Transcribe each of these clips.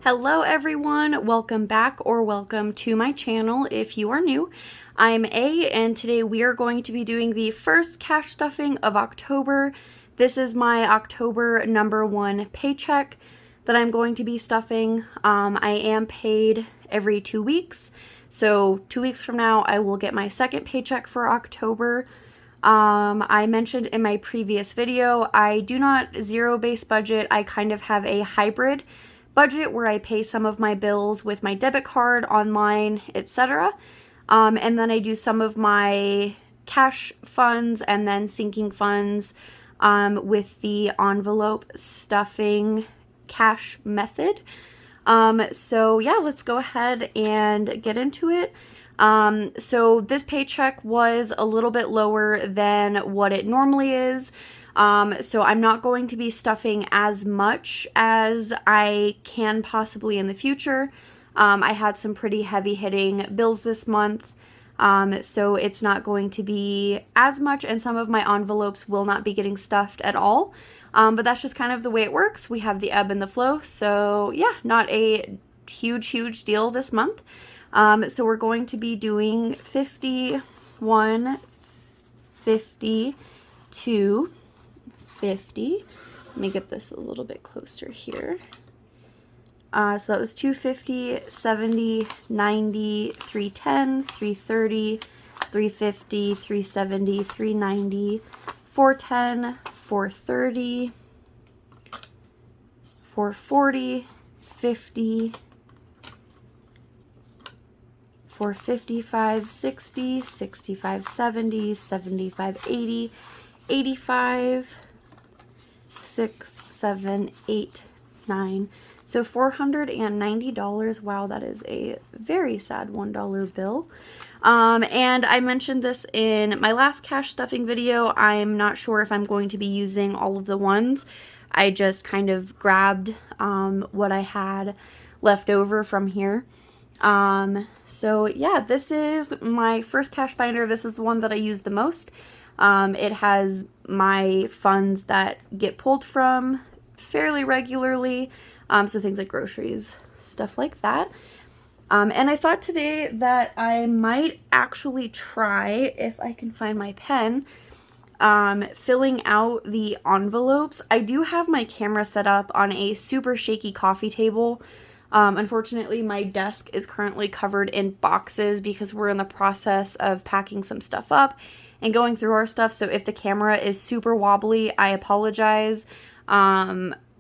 Hello everyone, welcome back or welcome to my channel if you are new. I'm A and today we are going to be doing the first cash stuffing of October. This is my October #1 paycheck that I'm going to be stuffing. I am paid every 2 weeks, so 2 weeks from now I will get my second paycheck for October. I mentioned in my previous video, I do not zero-base budget. I kind of have a hybrid budget where I pay some of my bills with my debit card, online, etc. And then I do some of my cash funds and then sinking funds with the envelope stuffing cash method. So yeah, let's go ahead and get into it. So this paycheck was a little bit lower than what it normally is. So I'm not going to be stuffing as much as I can possibly in the future. I had some pretty heavy hitting bills this month. So it's not going to be as much, and some of my envelopes will not be getting stuffed at all. But that's just kind of the way it works. We have the ebb and the flow. So yeah, not a huge deal this month. So we're going to be doing 51, 52, 50. Let me get this a little bit closer here. So that was 250, 70, 90, 310, 330, 350, 370, 390, 410, 430, 440, 50, 455, 60, 65, 70, 75, 80, 85, 6, 7, 8, 9. So $490. Wow, that is a very sad $1 bill. And I mentioned this in my last cash stuffing video. I'm not sure if I'm going to be using all of the ones. I just kind of grabbed what I had left over from here. So yeah, this is my first cash binder. This is the one that I use the most. It has my funds that get pulled from fairly regularly. So things like groceries, stuff like that. And I thought today that I might actually try, if I can find my pen, filling out the envelopes. I do have my camera set up on a super shaky coffee table. Unfortunately, my desk is currently covered in boxes because we're in the process of packing some stuff up and going through our stuff. So if the camera is super wobbly, I apologize.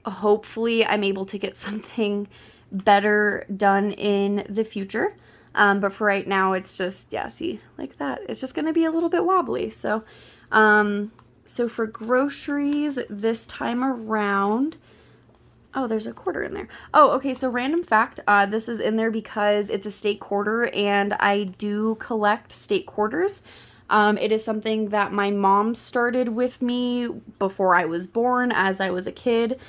Hopefully I'm able to get something better done in the future. But for right now, it's just, yeah, see, like that. It's just going to be a little bit wobbly. So, so for groceries this time around, oh, there's a quarter in there. Oh, okay, so random fact, this is in there because it's a state quarter and I do collect state quarters. It is something that my mom started with me before I was born, as I was a kid.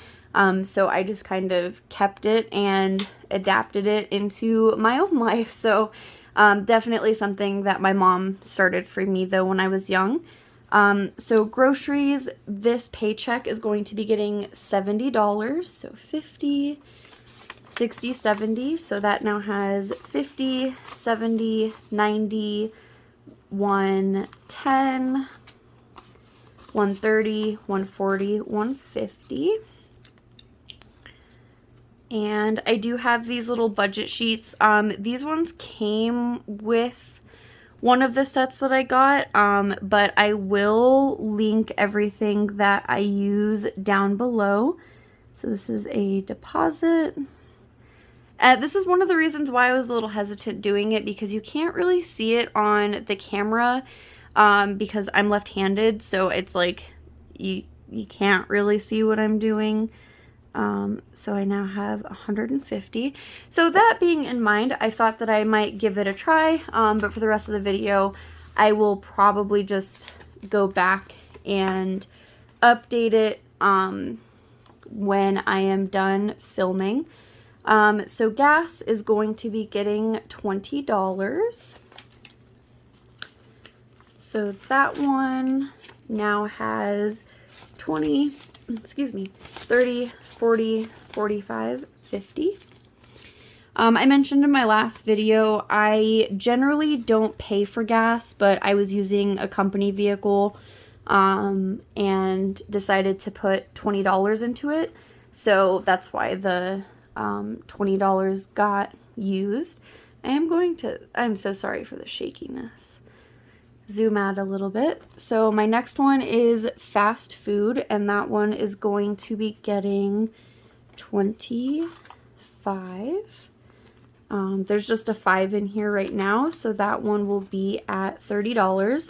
So I just kind of kept it and adapted it into my own life. So definitely something that my mom started for me though when I was young. So groceries, this paycheck is going to be getting $70. So 50, 60, 70. So that now has 50, 70, 90, 110, 130, 140, 150. And I do have these little budget sheets. These ones came with one of the sets that I got, but I will link everything that I use down below. So this is a deposit. This is one of the reasons why I was a little hesitant doing it, because you can't really see it on the camera because I'm left-handed, so it's like you can't really see what I'm doing. So I now have 150. So that being in mind, I thought that I might give it a try, but for the rest of the video, I will probably just go back and update it when I am done filming. So gas is going to be getting $20. So that one now has 20, excuse me, 30, 40, 45, 50. I mentioned in my last video, I generally don't pay for gas, but I was using a company vehicle and decided to put $20 into it. So that's why the $20 got used. I'm so sorry for the shakiness. Zoom out a little bit. So my next one is fast food, and that one is going to be getting 25. There's just a 5 in here right now, so that one will be at $30.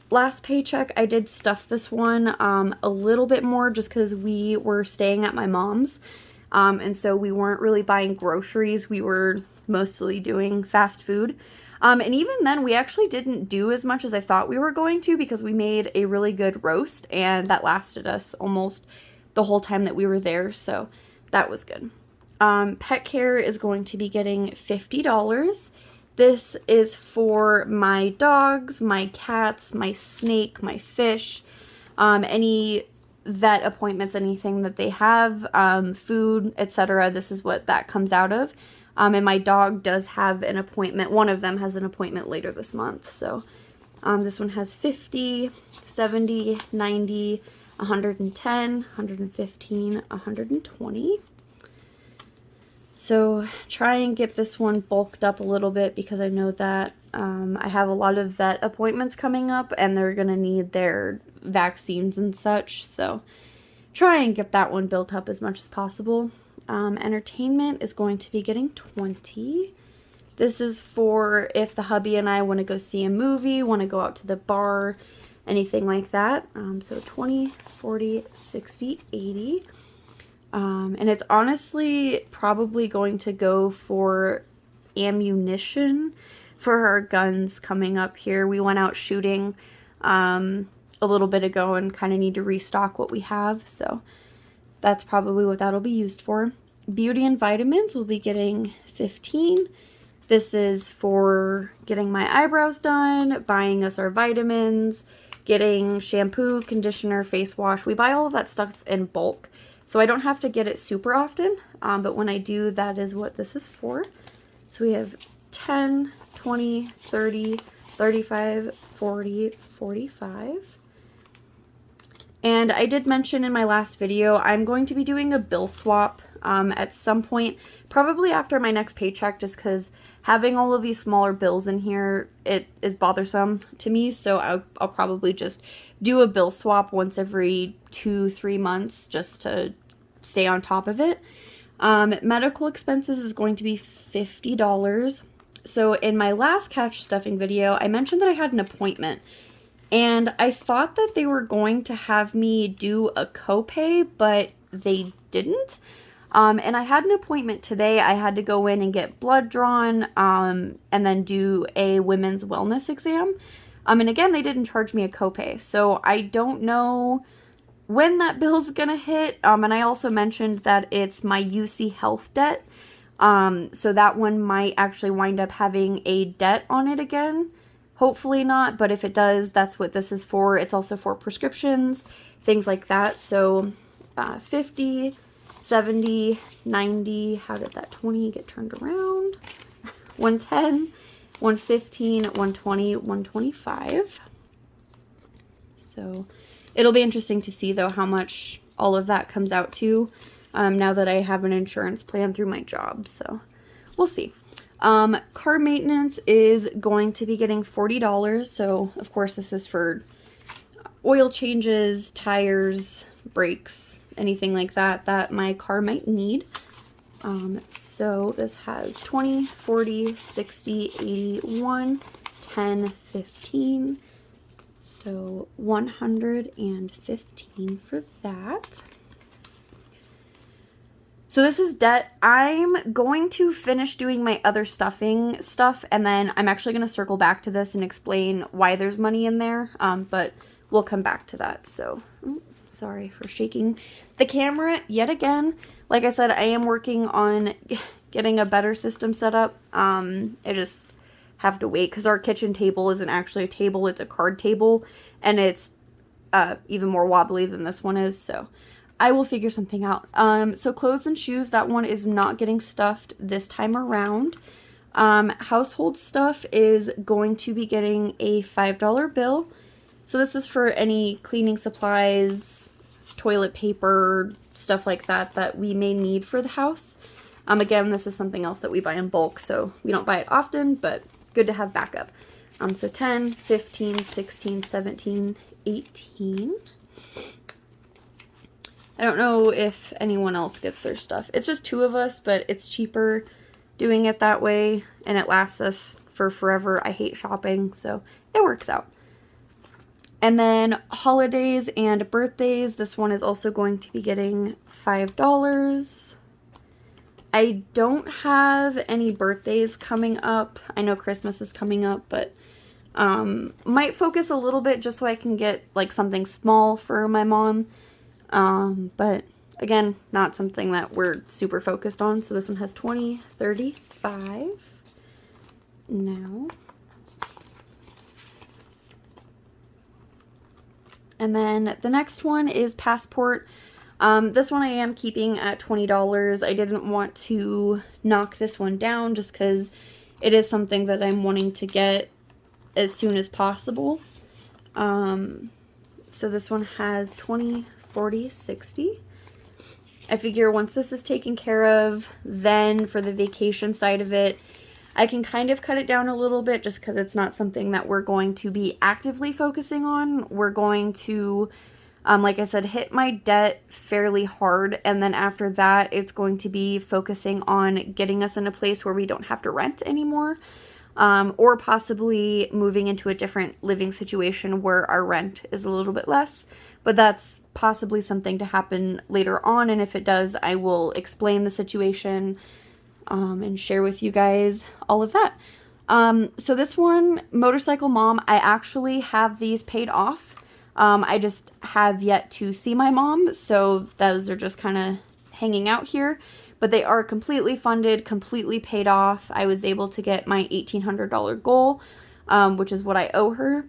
Last paycheck, I did stuff this one a little bit more just because we were staying at my mom's, and so we weren't really buying groceries. We were mostly doing fast food. And even then, we actually didn't do as much as I thought we were going to because we made a really good roast, and that lasted us almost the whole time that we were there, so that was good. Pet care is going to be getting $50. This is for my dogs, my cats, my snake, my fish, any vet appointments, anything that they have, food, etc. This is what that comes out of. And my dog does have an appointment. One of them has an appointment later this month. So this one has 50, 70, 90, 110, 115, 120. So try and get this one bulked up a little bit because I know that I have a lot of vet appointments coming up and they're going to need their vaccines and such. So try and get that one built up as much as possible. Entertainment is going to be getting 20. This is for if the hubby and I want to go see a movie, want to go out to the bar, anything like that. So 20, 40, 60, 80. And it's honestly probably going to go for ammunition for our guns coming up here. We went out shooting a little bit ago and kind of need to restock what we have. So that's probably what that'll be used for. Beauty and vitamins will be getting 15. This is for getting my eyebrows done, buying us our vitamins, getting shampoo, conditioner, face wash. We buy all of that stuff in bulk, so I don't have to get it super often, but when I do, that is what this is for. So we have 10, 20, 30, 35, 40, 45. And I did mention in my last video, I'm going to be doing a bill swap at some point, probably after my next paycheck, just because having all of these smaller bills in here, it is bothersome to me. So I'll probably just do a bill swap once every 2-3 months just to stay on top of it. Medical expenses is going to be $50. So in my last catch stuffing video, I mentioned that I had an appointment. And I thought that they were going to have me do a copay, but they didn't. And I had an appointment today. I had to go in and get blood drawn and then do a women's wellness exam. And again, they didn't charge me a copay. So I don't know when that bill's gonna hit. And I also mentioned that it's my UC Health debt. So that one might actually wind up having a debt on it again. Hopefully not, but if it does, that's what this is for. It's also for prescriptions, things like that. So 50, 70, 90, how did that 20 get turned around? 110, 115, 120, 125. So it'll be interesting to see, though, how much all of that comes out to now that I have an insurance plan through my job. So we'll see. Car maintenance is going to be getting $40. So, of course, this is for oil changes, tires, brakes, anything like that that my car might need. So this has 20, 40, 60, 81, 10, 15. So 115 for that. So this is debt. I'm going to finish doing my other stuffing stuff, and then I'm actually going to circle back to this and explain why there's money in there, but we'll come back to that. So, sorry for shaking the camera yet again. Like I said, I am working on getting a better system set up. I just have to wait because our kitchen table isn't actually a table, it's a card table, and it's even more wobbly than this one is, so I will figure something out. So clothes and shoes, that one is not getting stuffed this time around. Household stuff is going to be getting a $5 bill. So this is for any cleaning supplies, toilet paper, stuff like that that we may need for the house. Again, this is something else that we buy in bulk, so we don't buy it often, but good to have backup. So 10, 15, 16, 17, 18. I don't know if anyone else gets their stuff. It's just 2 of us, but it's cheaper doing it that way, and it lasts us for forever. I hate shopping, so it works out. And then holidays and birthdays, this one is also going to be getting $5. I don't have any birthdays coming up. I know Christmas is coming up, but might focus a little bit just so I can get like something small for my mom. But again, not something that we're super focused on. So this one has 20, 35 now. And then the next one is passport. This one I am keeping at $20. I didn't want to knock this one down just because it is something that I'm wanting to get as soon as possible. So this one has 20, 40, 60. I figure once this is taken care of, then for the vacation side of it, I can kind of cut it down a little bit just because it's not something that we're going to be actively focusing on. We're going to, like I said, hit my debt fairly hard, and then after that, it's going to be focusing on getting us in a place where we don't have to rent anymore, or possibly moving into a different living situation where our rent is a little bit less. But that's possibly something to happen later on, and if it does, I will explain the situation and share with you guys all of that. So this one, Motorcycle Mom, I actually have these paid off. I just have yet to see my mom, so those are just kind of hanging out here. But they are completely funded, completely paid off. I was able to get my $1,800 goal, which is what I owe her.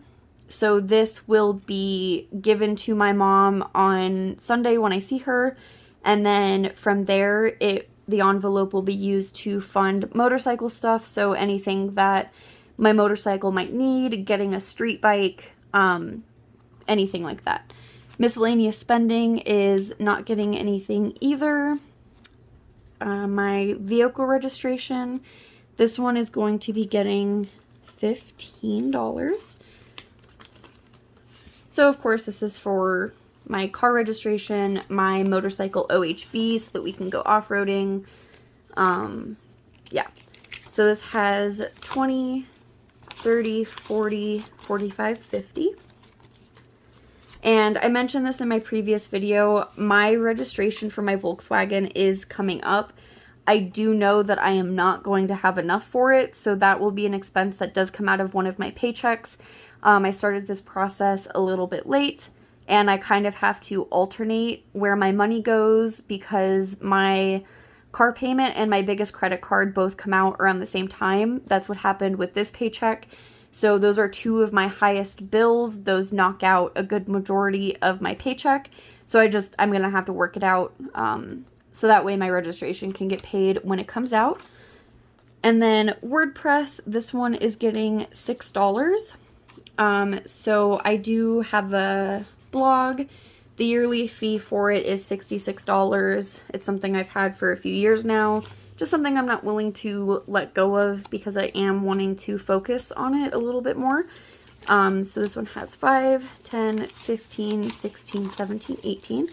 So this will be given to my mom on Sunday when I see her. And then from there, the envelope will be used to fund motorcycle stuff. So anything that my motorcycle might need, getting a street bike, anything like that. Miscellaneous spending is not getting anything either. My vehicle registration, this one is going to be getting $15. So of course this is for my car registration, my motorcycle OHV so that we can go off-roading. Yeah. So this has 20, 30, 40, 45, 50. And I mentioned this in my previous video, my registration for my Volkswagen is coming up. I do know that I am not going to have enough for it, so that will be an expense that does come out of one of my paychecks. I started this process a little bit late, and I kind of have to alternate where my money goes because my car payment and my biggest credit card both come out around the same time. That's what happened with this paycheck. So those are 2 of my highest bills. Those knock out a good majority of my paycheck. So I'm going to have to work it out so that way my registration can get paid when it comes out. And then WordPress, this one is getting $6. So I do have a blog. The yearly fee for it is $66. It's something I've had for a few years now. Just something I'm not willing to let go of because I am wanting to focus on it a little bit more. So this one has 5, 10, 15, 16, 17, 18.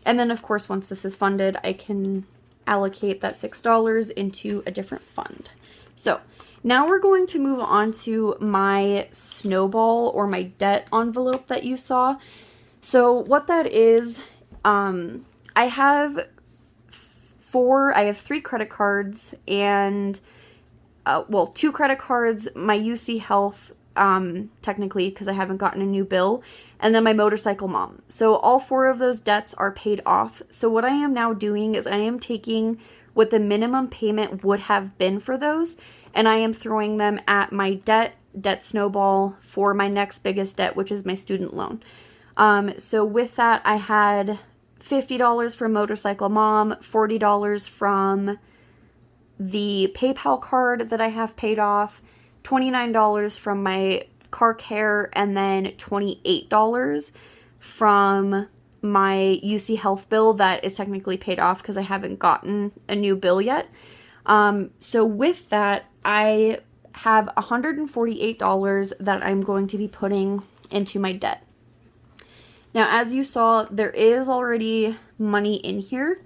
And then of course, once this is funded, I can allocate that $6 into a different fund. So now we're going to move on to my snowball or my debt envelope that you saw. So what that is, I have 3 credit cards and, 2 credit cards, my UC Health, technically, because I haven't gotten a new bill, and then my Motorcycle Mom. So all 4 of those debts are paid off. So what I am now doing is I am taking what the minimum payment would have been for those, and I am throwing them at my debt snowball for my next biggest debt, which is my student loan. So with that, I had $50 from Motorcycle Mom, $40 from the PayPal card that I have paid off, $29 from my car care, and then $28 from my UC Health bill that is technically paid off because I haven't gotten a new bill yet. So with that, I have $148 that I'm going to be putting into my debt. Now, as you saw, there is already money in here.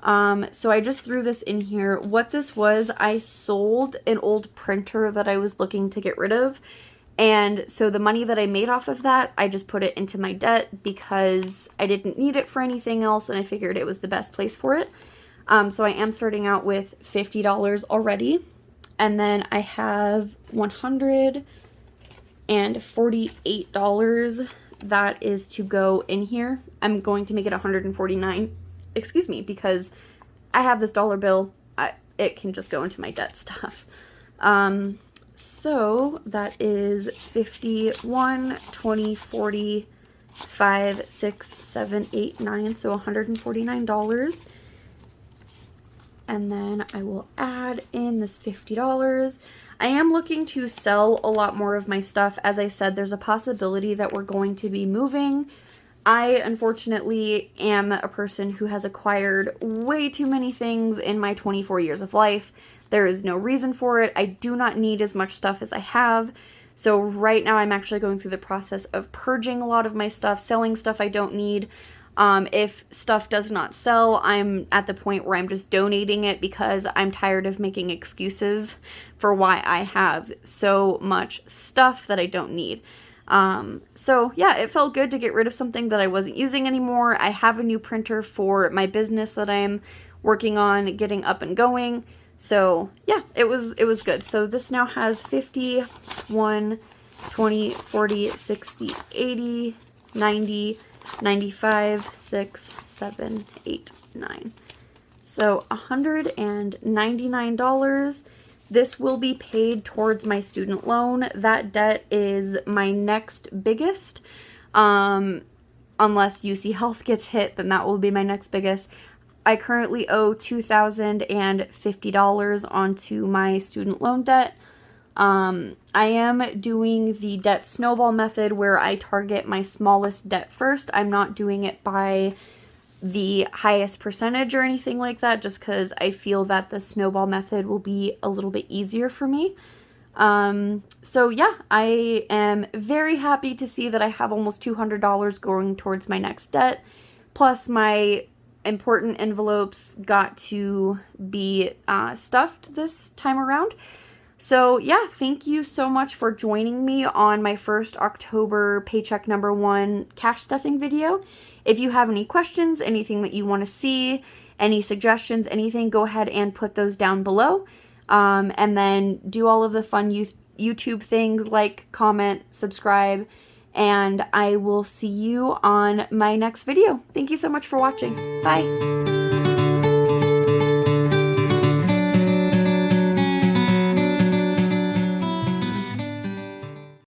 So I just threw this in here. What this was, I sold an old printer that I was looking to get rid of. And so the money that I made off of that, I just put it into my debt because I didn't need it for anything else, and I figured it was the best place for it. So I am starting out with $50 already. And then I have $148 that is to go in here. I'm going to make it $149, excuse me, because I have this dollar bill. It can just go into my debt stuff. So that is 50, 1, 20, 40, 5, 6, 7, 8, 9, so $149. And then I will add in this $50. I am looking to sell a lot more of my stuff. As I said, there's a possibility that we're going to be moving. I, unfortunately, am a person who has acquired way too many things in my 24 years of life. There is no reason for it. I do not need as much stuff as I have. So right now I'm actually going through the process of purging a lot of my stuff, selling stuff I don't need. If stuff does not sell, I'm at the point where I'm just donating it because I'm tired of making excuses for why I have so much stuff that I don't need. So yeah, it felt good to get rid of something that I wasn't using anymore. I have a new printer for my business that I'm working on getting up and going. So yeah, it was good. So this now has 50, 1, 20, 40, 60, 80, 90, 95, 6, 7, 8, 9. So $199. This will be paid towards my student loan. That debt is my next biggest. Unless UC Health gets hit, then that will be my next biggest. I currently owe $2,050 onto my student loan debt. I am doing the debt snowball method where I target my smallest debt first. I'm not doing it by the highest percentage or anything like that, just because I feel that the snowball method will be a little bit easier for me. So yeah, I am very happy to see that I have almost $200 going towards my next debt, plus my important envelopes got to be stuffed this time around. So yeah, thank you so much for joining me on my first October paycheck number 1 cash stuffing video. If you have any questions, anything that you want to see, any suggestions, anything, go ahead and put those down below. And then do all of the fun YouTube things like, comment, subscribe, and I will see you on my next video. Thank you so much for watching. Bye.